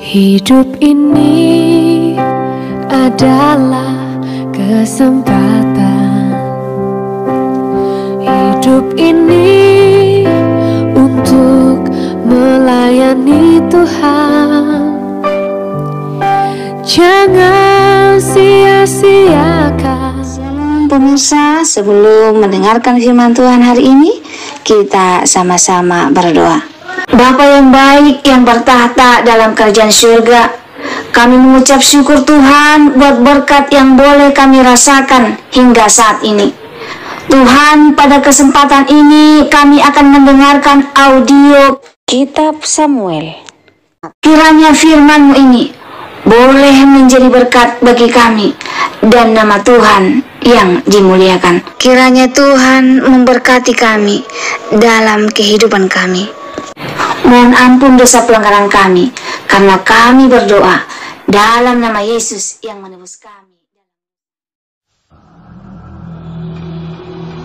Hidup ini adalah kesempatan. Hidup ini untuk melayani Tuhan. Jangan sia-siakan. Shalom pemirsa, sebelum mendengarkan firman Tuhan hari ini, kita sama-sama berdoa. Bapa yang baik yang bertahta dalam kerajaan surga, kami mengucap syukur Tuhan buat berkat yang boleh kami rasakan hingga saat ini. Tuhan, pada kesempatan ini kami akan mendengarkan audio Kitab Samuel. Kiranya firman-Mu ini boleh menjadi berkat bagi kami dan nama Tuhan yang dimuliakan. Kiranya Tuhan memberkati kami dalam kehidupan kami. Mohon ampun dosa pelanggaran kami, karena kami berdoa dalam nama Yesus yang menebus kami.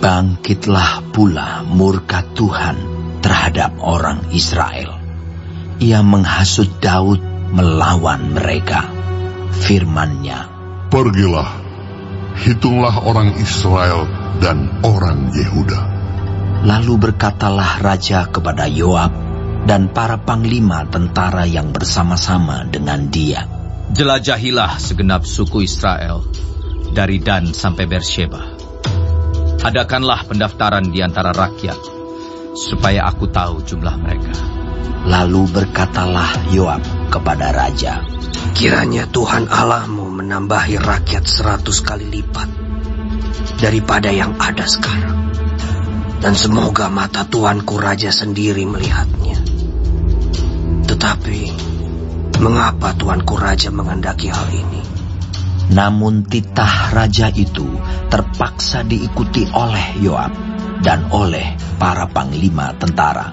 Bangkitlah pula murka Tuhan terhadap orang Israel. Ia menghasut Daud melawan mereka. Firman-Nya, "Pergilah, hitunglah orang Israel dan orang Yehuda." Lalu berkatalah raja kepada Yoab dan para panglima tentara yang bersama-sama dengan dia, "Jelajahilah segenap suku Israel, dari Dan sampai Beersheba. Adakanlah pendaftaran di antara rakyat, supaya aku tahu jumlah mereka." Lalu berkatalah Yoab kepada raja, "Kiranya Tuhan Allahmu menambahi rakyat 100 kali lipat daripada yang ada sekarang. Dan semoga mata Tuanku Raja sendiri melihatnya. Tetapi, mengapa Tuanku Raja menghendaki hal ini?" Namun titah raja itu terpaksa diikuti oleh Yoab dan oleh para panglima tentara.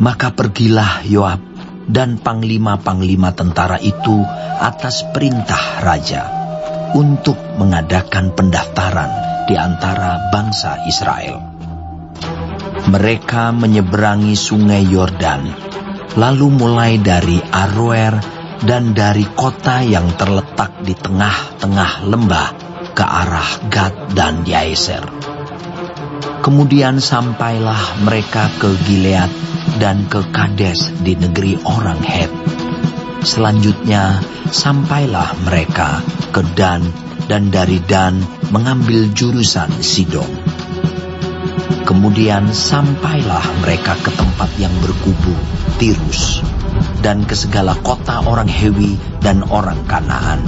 Maka pergilah Yoab dan panglima-panglima tentara itu atas perintah raja untuk mengadakan pendaftaran di antara bangsa Israel. Mereka menyeberangi sungai Yordan, lalu mulai dari Aroer dan dari kota yang terletak di tengah-tengah lembah ke arah Gad dan Yaeser. Kemudian sampailah mereka ke Gilead dan ke Kades di negeri orang Het. Selanjutnya sampailah mereka ke Dan, dan dari Dan mengambil jurusan Sidon. Kemudian sampailah mereka ke tempat yang berkubu, Tirus, dan ke segala kota orang Hewi dan orang Kanaan.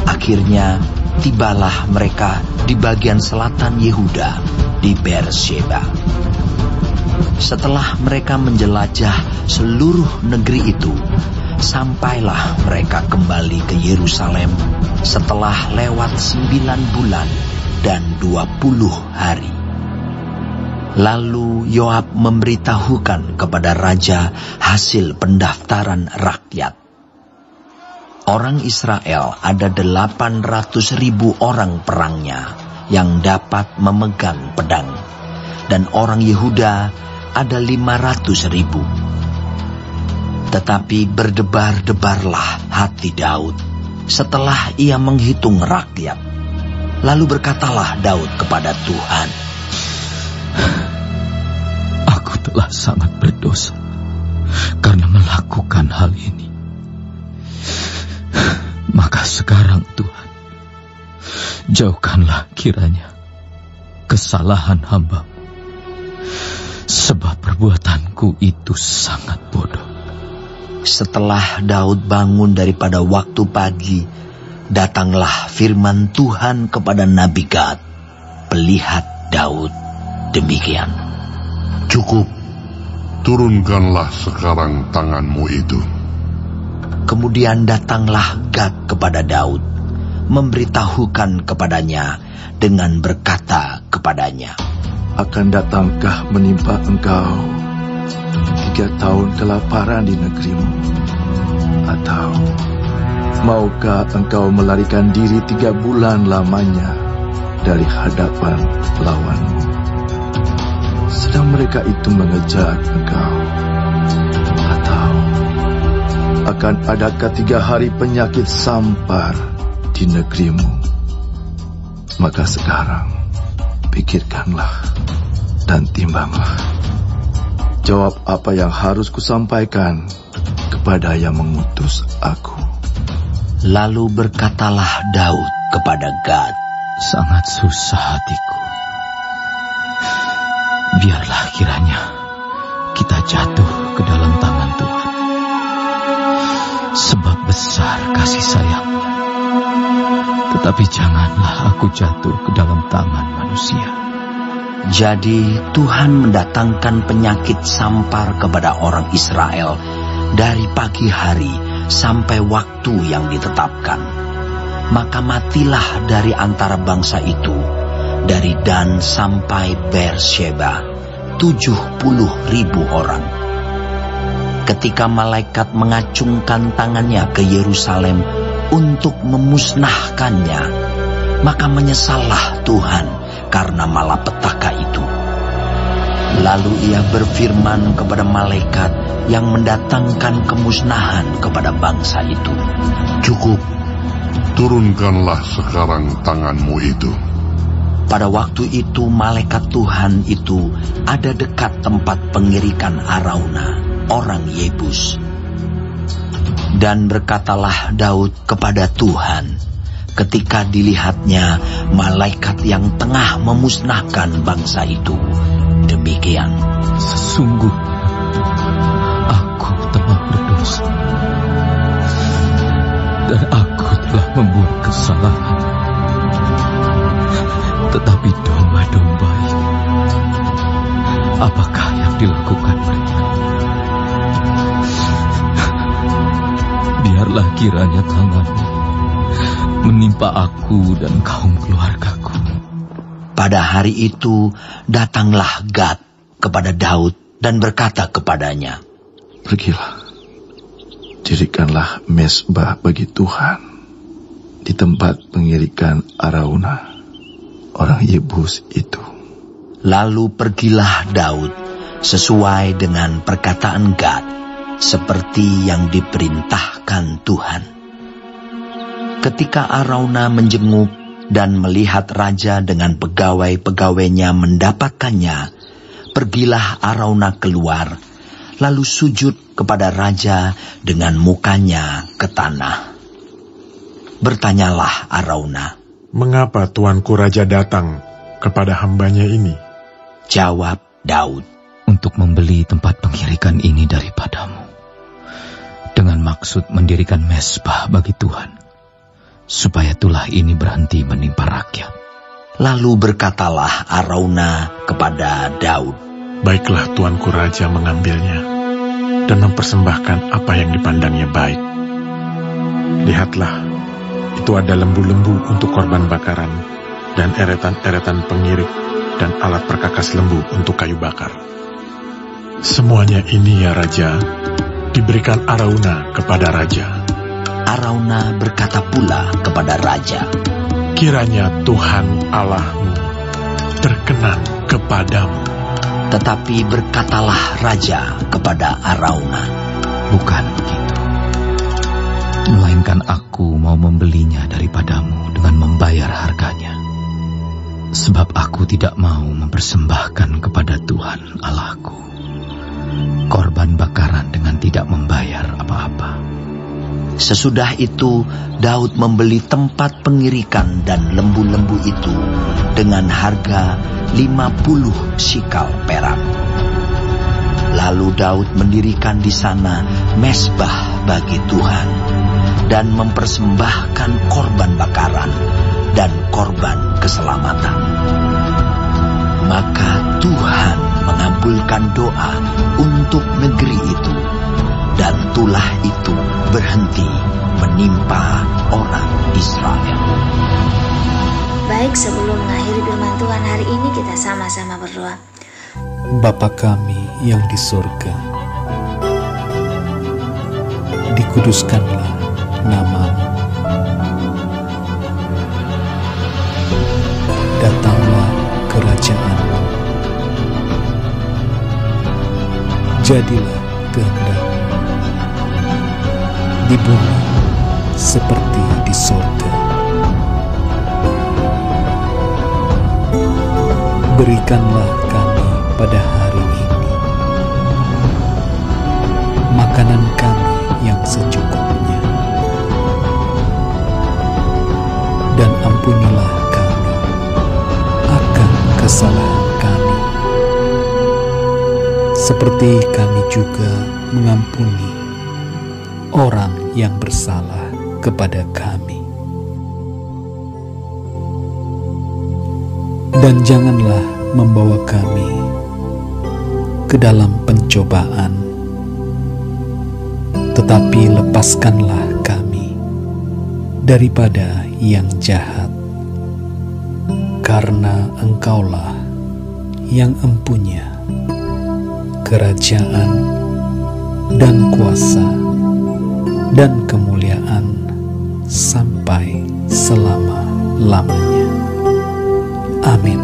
Akhirnya tibalah mereka di bagian selatan Yehuda, di Beersheba. Setelah mereka menjelajah seluruh negeri itu, sampailah mereka kembali ke Yerusalem setelah lewat 9 bulan dan 20 hari. Lalu Yoab memberitahukan kepada raja hasil pendaftaran rakyat. Orang Israel ada 800.000 orang perangnya yang dapat memegang pedang, dan orang Yehuda ada 500.000. Tetapi berdebar-debarlah hati Daud setelah ia menghitung rakyat. Lalu berkatalah Daud kepada Tuhan, "Aku telah sangat berdosa karena melakukan hal ini. Maka sekarang Tuhan, jauhkanlah kiranya kesalahan hamba, sebab perbuatanku itu sangat bodoh." Setelah Daud bangun daripada waktu pagi, datanglah firman Tuhan kepada Nabi Gad, pelihat Daud, demikian, "Cukup, turunkanlah sekarang tanganmu itu." Kemudian datanglah Gad kepada Daud, memberitahukan kepadanya dengan berkata kepadanya, "Akan datangkah menimpa engkau 3 tahun kelaparan di negerimu? Atau maukah engkau melarikan diri 3 bulan lamanya dari hadapan lawanmu, sedang mereka itu mengejar engkau? Atau akan adakah 3 hari penyakit sampar di negerimu. Maka sekarang pikirkanlah dan timbanglah. Jawab apa yang harus kusampaikan kepada yang mengutus aku. Lalu berkatalah Daud kepada Gad, sangat susah hatiku. Biarlah kiranya kita jatuh ke dalam tangan Tuhan. Sebab besar kasih sayang-Nya. Tetapi janganlah aku jatuh ke dalam tangan manusia. Jadi Tuhan mendatangkan penyakit sampar kepada orang Israel dari pagi hari sampai waktu yang ditetapkan. Maka matilah dari antara bangsa itu, dari Dan sampai Beersheba, 70.000 orang. Ketika malaikat mengacungkan tangannya ke Yerusalem untuk memusnahkannya, maka menyesallah Tuhan karena malapetaka itu. Lalu ia berfirman kepada malaikat yang mendatangkan kemusnahan kepada bangsa itu, "Cukup, turunkanlah sekarang tanganmu itu." Pada waktu itu malaikat Tuhan itu ada dekat tempat pengirikan Arauna, orang Yebus. Dan berkatalah Daud kepada Tuhan ketika dilihatnya malaikat yang tengah memusnahkan bangsa itu, demikian, sesungguhnya aku telah berdosa dan aku telah membuat kesalahan. Tetapi domba-domba ini, apakah yang dilakukan mereka? Biarlah kiranya tangan-Mu menimpa aku dan kaum keluargaku. Pada hari itu datanglah Gad kepada Daud dan berkata kepadanya, "Pergilah, dirikanlah mezbah bagi Tuhan di tempat pengirikan Arauna, orang Yebus itu." Lalu pergilah Daud sesuai dengan perkataan Gad, seperti yang diperintahkan Tuhan. Ketika Arauna menjenguk dan melihat raja dengan pegawai-pegawainya mendapatkannya, pergilah Arauna keluar, lalu sujud kepada raja dengan mukanya ke tanah. Bertanyalah Arauna, "Mengapa tuanku raja datang kepada hambanya ini?" Jawab Daud, "Untuk membeli tempat pengirikan ini daripadamu, dengan maksud mendirikan mezbah bagi Tuhan, supaya tulah ini berhenti menimpa rakyat." Lalu berkatalah Arauna kepada Daud, "Baiklah tuanku raja mengambilnya dan mempersembahkan apa yang dipandangnya baik. Lihatlah, itu ada lembu-lembu untuk korban bakaran, dan eretan-eretan pengirik, dan alat perkakas lembu untuk kayu bakar. Semuanya ini ya raja, diberikan Arauna kepada raja." Arauna berkata pula kepada raja, "Kiranya Tuhan Allahmu berkenan kepadamu." Tetapi berkatalah raja kepada Arauna, "Bukan begitu, melainkan aku mau membelinya daripadamu dengan membayar harganya. Sebab aku tidak mau mempersembahkan kepada Tuhan Allahku korban bakaran dengan tidak membayar apa-apa." Sesudah itu Daud membeli tempat pengirikan dan lembu-lembu itu dengan harga 50 sikal perak. Lalu Daud mendirikan di sana mezbah bagi Tuhan dan mempersembahkan korban bakaran dan korban keselamatan. Maka Tuhan mengabulkan doa untuk negeri itu, dan tulah itu berhenti menimpa orang Israel. Baik, sebelum mengakhiri firman Tuhan hari ini, kita sama-sama berdoa. Bapa kami yang di surga, dikuduskanlah nama-Mu. Datanglah kerajaan-Mu. Jadilah kehendak-Mu di bumi seperti di sorga. Berikanlah kami pada hari ini makanan kami yang secukupnya, dan ampunilah kami akan kesalahan kami, seperti kami juga mengampuni orang yang bersalah kepada kami. Dan janganlah membawa kami ke dalam pencobaan, tetapi lepaskanlah kami daripada yang jahat, karena Engkaulah yang empunya kerajaan dan kuasa dan kemuliaan sampai selama-lamanya. Amin.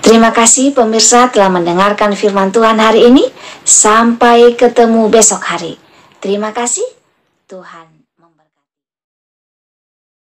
Terima kasih pemirsa telah mendengarkan firman Tuhan hari ini. Sampai ketemu besok hari. Terima kasih. Tuhan